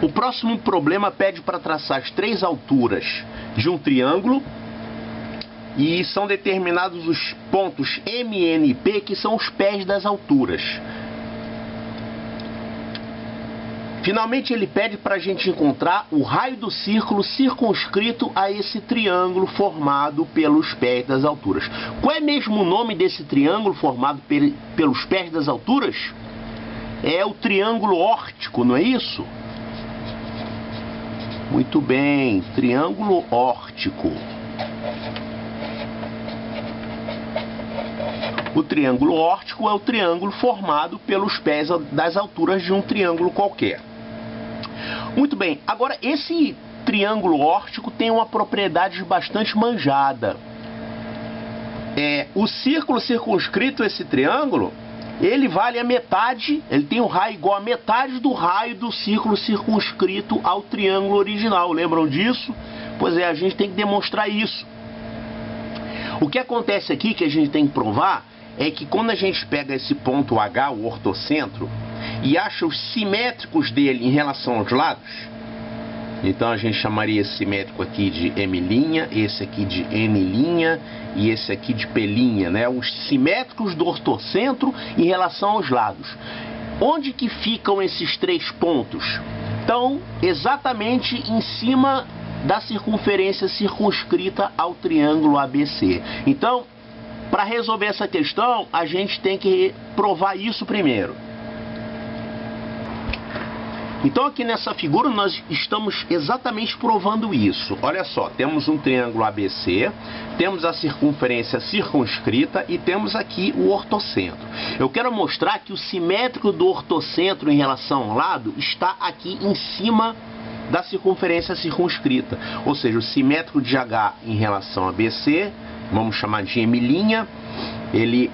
O próximo problema pede para traçar as três alturas de um triângulo e são determinados os pontos M, N e P, que são os pés das alturas. Finalmente ele pede para a gente encontrar o raio do círculo circunscrito a esse triângulo formado pelos pés das alturas. Qual é mesmo o nome desse triângulo formado pelos pés das alturas? É o triângulo órtico, não é isso? Muito bem, triângulo órtico. O triângulo órtico é o triângulo formado pelos pés das alturas de um triângulo qualquer. Muito bem, agora esse triângulo órtico tem uma propriedade bastante manjada. O círculo circunscrito a esse triângulo, ele vale a metade, ele tem um raio igual a metade do raio do círculo circunscrito ao triângulo original. Lembram disso? Pois é, a gente tem que demonstrar isso. O que acontece aqui, que a gente tem que provar, é que quando a gente pega esse ponto H, o ortocentro, e acha os simétricos dele em relação aos lados, então a gente chamaria esse simétrico aqui de M', esse aqui de N' e esse aqui de P', né? Os simétricos do ortocentro em relação aos lados. Onde que ficam esses três pontos? Estão exatamente em cima da circunferência circunscrita ao triângulo ABC. Então, para resolver essa questão, a gente tem que provar isso primeiro. Então aqui nessa figura nós estamos exatamente provando isso. Olha só, temos um triângulo ABC, temos a circunferência circunscrita e temos aqui o ortocentro. Eu quero mostrar que o simétrico do ortocentro em relação ao lado está aqui em cima da circunferência circunscrita. Ou seja, o simétrico de H em relação a BC, vamos chamar de M', ele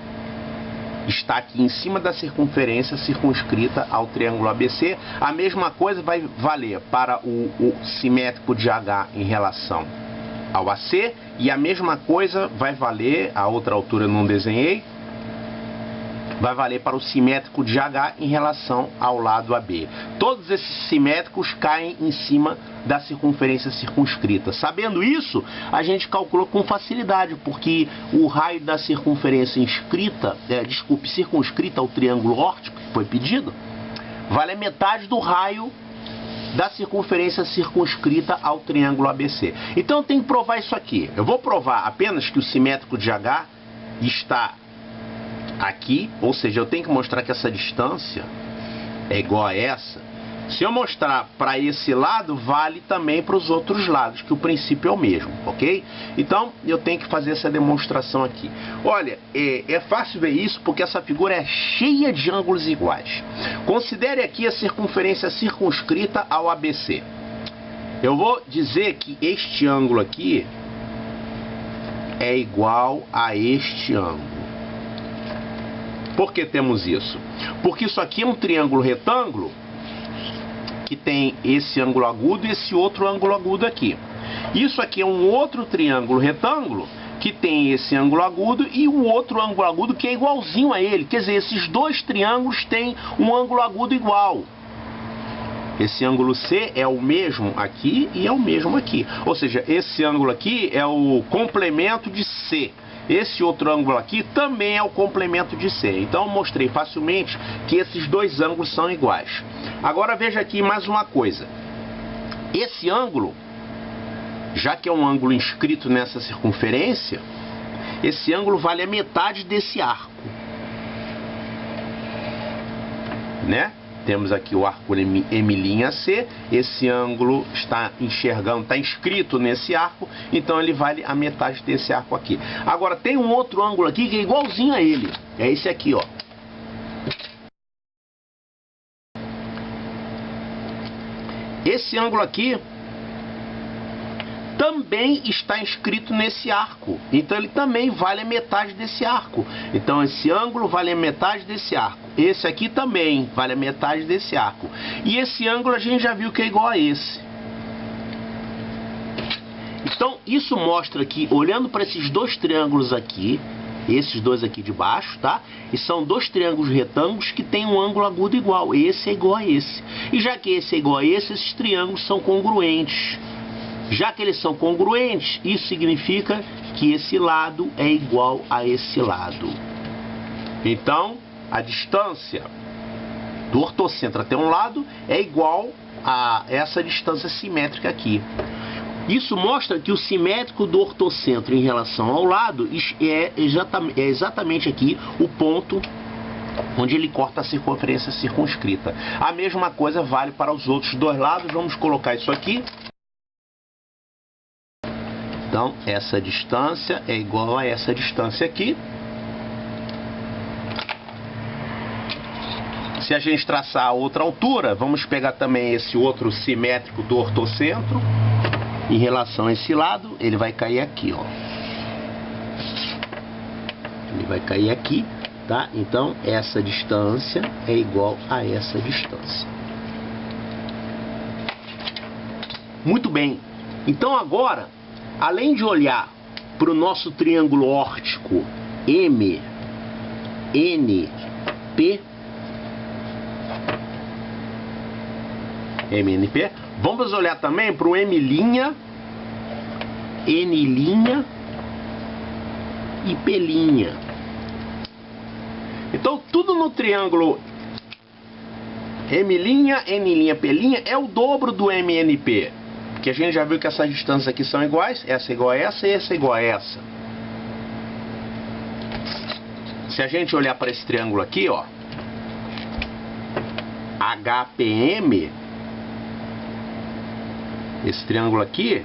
está aqui em cima da circunferência circunscrita ao triângulo ABC. A mesma coisa vai valer para o simétrico de H em relação ao AC, e a mesma coisa vai valer, a outra altura eu não desenhei, vai valer para o simétrico de H em relação ao lado AB. Todos esses simétricos caem em cima da circunferência circunscrita. Sabendo isso, a gente calculou com facilidade, porque o raio da circunferência circunscrita ao triângulo órtico, que foi pedido, vale a metade do raio da circunferência circunscrita ao triângulo ABC. Então eu tenho que provar isso aqui. Eu vou provar apenas que o simétrico de H está aqui, ou seja, eu tenho que mostrar que essa distância é igual a essa. Se eu mostrar para esse lado, vale também para os outros lados, que o princípio é o mesmo, ok? Então, eu tenho que fazer essa demonstração aqui. Olha, é fácil ver isso porque essa figura é cheia de ângulos iguais. Considere aqui a circunferência circunscrita ao ABC. Eu vou dizer que este ângulo aqui é igual a este ângulo. Por que temos isso? Porque isso aqui é um triângulo retângulo que tem esse ângulo agudo e esse outro ângulo agudo aqui. Isso aqui é um outro triângulo retângulo que tem esse ângulo agudo e o outro ângulo agudo que é igualzinho a ele. Quer dizer, esses dois triângulos têm um ângulo agudo igual. Esse ângulo C é o mesmo aqui e é o mesmo aqui. Ou seja, esse ângulo aqui é o complemento de C. Esse outro ângulo aqui também é o complemento de C. Então eu mostrei facilmente que esses dois ângulos são iguais. Agora veja aqui mais uma coisa. Esse ângulo, já que é um ângulo inscrito nessa circunferência, esse ângulo vale a metade desse arco, né? Temos aqui o arco M', esse ângulo está inscrito nesse arco, então ele vale a metade desse arco aqui. Agora tem um outro ângulo aqui que é igualzinho a ele, é esse aqui, ó. Esse ângulo aqui também está inscrito nesse arco, então ele também vale a metade desse arco. Então esse ângulo vale a metade desse arco, esse aqui também vale a metade desse arco, e esse ângulo a gente já viu que é igual a esse. Então isso mostra que, olhando para esses dois triângulos aqui, esses dois aqui de baixo, tá? E são dois triângulos retângulos que têm um ângulo agudo igual. Esse é igual a esse. E já que esse é igual a esse, esses triângulos são congruentes. Já que eles são congruentes, isso significa que esse lado é igual a esse lado. Então, a distância do ortocentro até um lado é igual a essa distância simétrica aqui. Isso mostra que o simétrico do ortocentro em relação ao lado é exatamente aqui o ponto onde ele corta a circunferência circunscrita. A mesma coisa vale para os outros dois lados. Vamos colocar isso aqui. Então, essa distância é igual a essa distância aqui. Se a gente traçar a outra altura, vamos pegar também esse outro simétrico do ortocentro. Em relação a esse lado, ele vai cair aqui, ó. Ele vai cair aqui, tá? Então, essa distância é igual a essa distância. Muito bem. Então, agora, além de olhar para o nosso triângulo órtico MNP, vamos olhar também para o M', N' e P'. Então, tudo no triângulo M', N', P' é o dobro do MNP. Porque a gente já viu que essas distâncias aqui são iguais. Essa é igual a essa e essa é igual a essa. Se a gente olhar para esse triângulo aqui, ó, HPM, esse triângulo aqui,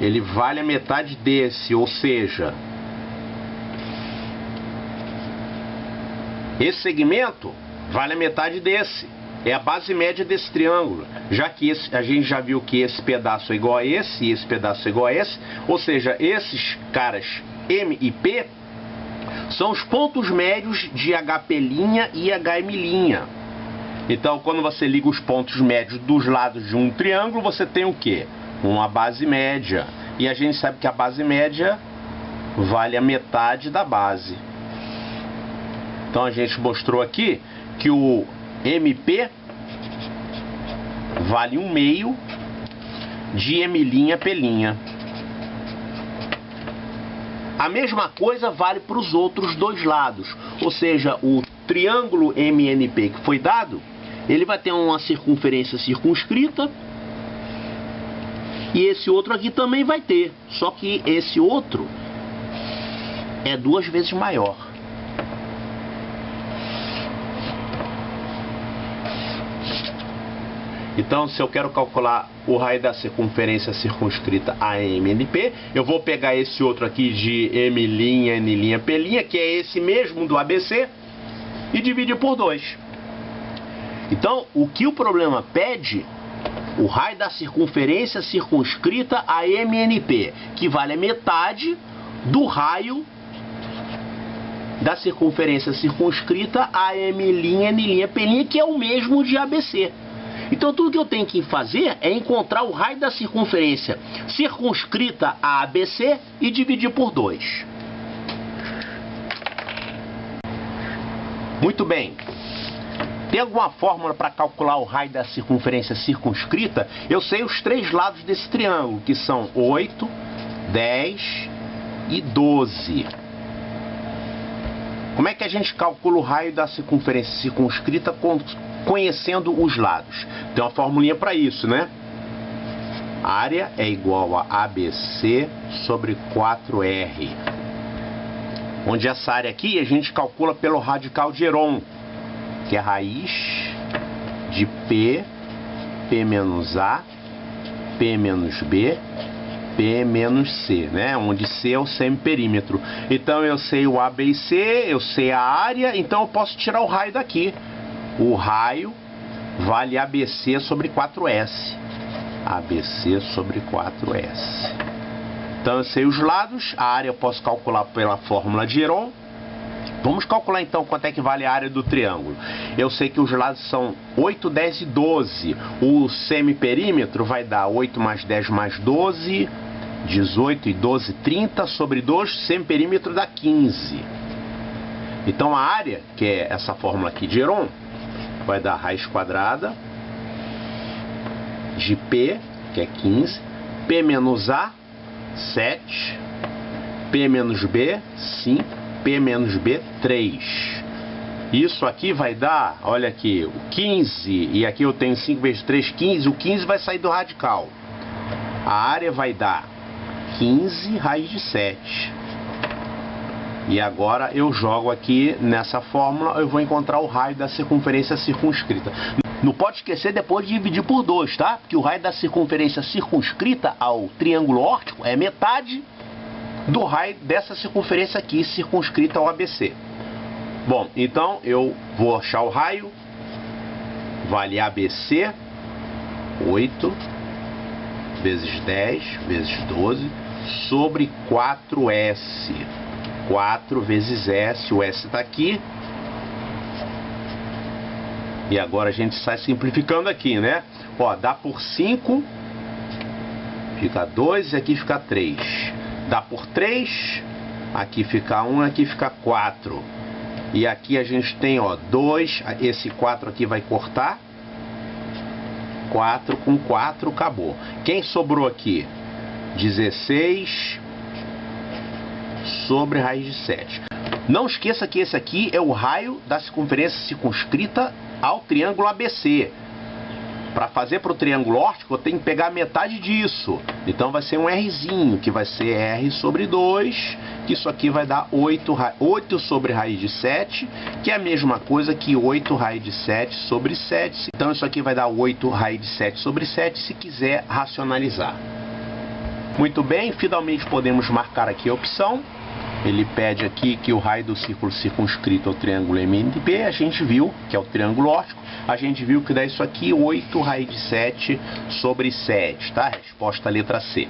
ele vale a metade desse, ou seja, esse segmento vale a metade desse. É a base média desse triângulo, já que a gente já viu que esse pedaço é igual a esse e esse pedaço é igual a esse, ou seja, esses caras M e P são os pontos médios de HP' e HM'. Então, quando você liga os pontos médios dos lados de um triângulo, você tem o quê? Uma base média. E a gente sabe que a base média vale a metade da base. Então, a gente mostrou aqui que o MP vale 1/2 de M', P'. A mesma coisa vale para os outros dois lados. Ou seja, o triângulo MNP que foi dado, ele vai ter uma circunferência circunscrita. E esse outro aqui também vai ter. Só que esse outro é 2 vezes maior. Então, se eu quero calcular o raio da circunferência circunscrita AMNP, eu vou pegar esse outro aqui de M', N', P', que é esse mesmo do ABC, e dividir por 2. Então, o que o problema pede, o raio da circunferência circunscrita AMNP, que vale a metade do raio da circunferência circunscrita AM', N', P', que é o mesmo de ABC. Então, tudo que eu tenho que fazer é encontrar o raio da circunferência circunscrita a ABC e dividir por 2. Muito bem. Tem alguma fórmula para calcular o raio da circunferência circunscrita? Eu sei os 3 lados desse triângulo, que são 8, 10 e 12. Como é que a gente calcula o raio da circunferência circunscrita conhecendo os lados? Tem uma formulinha para isso, né? Área é igual a ABC sobre 4R. Onde essa área aqui a gente calcula pelo radical de Heron, que é a raiz de P, P menos A, P menos B, P menos C, né? Onde C é o semiperímetro. Então eu sei o A, B e C, eu sei a área, então eu posso tirar o raio daqui. O raio vale ABC sobre 4S. ABC sobre 4S. Então eu sei os lados, a área eu posso calcular pela fórmula de Heron. Vamos calcular então quanto é que vale a área do triângulo. Eu sei que os lados são 8, 10 e 12. O semiperímetro vai dar 8 mais 10 mais 12, 18 e 12, 30 sobre 2, semiperímetro dá 15. Então a área, que é essa fórmula aqui de Heron, vai dar raiz quadrada de P, que é 15, P menos A, 7, P menos B, 5, P menos B, 3. Isso aqui vai dar, olha aqui, o 15, e aqui eu tenho 5 vezes 3, 15, o 15 vai sair do radical. A área vai dar 15 raiz de 7. E agora eu jogo aqui nessa fórmula, eu vou encontrar o raio da circunferência circunscrita. Não pode esquecer depois de dividir por 2, tá? Porque o raio da circunferência circunscrita ao triângulo órtico é metade do raio dessa circunferência aqui circunscrita ao ABC. Bom, então eu vou achar o raio, vale ABC, 8 vezes 10 vezes 12, sobre 4S. 4 vezes S, o S está aqui. E agora a gente sai simplificando aqui, né? Ó, dá por 5, fica 2 e aqui fica 3. Dá por 3, aqui fica 1, aqui fica 4. E aqui a gente tem, ó, 2, esse 4 aqui vai cortar. 4 com 4, acabou. Quem sobrou aqui? 16 sobre raiz de 7. Não esqueça que esse aqui é o raio da circunferência circunscrita ao triângulo ABC. Para fazer para o triângulo órtico, eu tenho que pegar metade disso. Então vai ser um Rzinho, que vai ser R sobre 2, que isso aqui vai dar 8 sobre raiz de 7, que é a mesma coisa que 8 raiz de 7 sobre 7. Então isso aqui vai dar 8 raiz de 7 sobre 7, se quiser racionalizar. Muito bem, finalmente podemos marcar aqui a opção. Ele pede aqui que o raio do círculo circunscrito ao triângulo MNP, a gente viu que é o triângulo órtico, a gente viu que dá isso aqui, 8 raiz de 7 sobre 7, tá? Resposta letra C.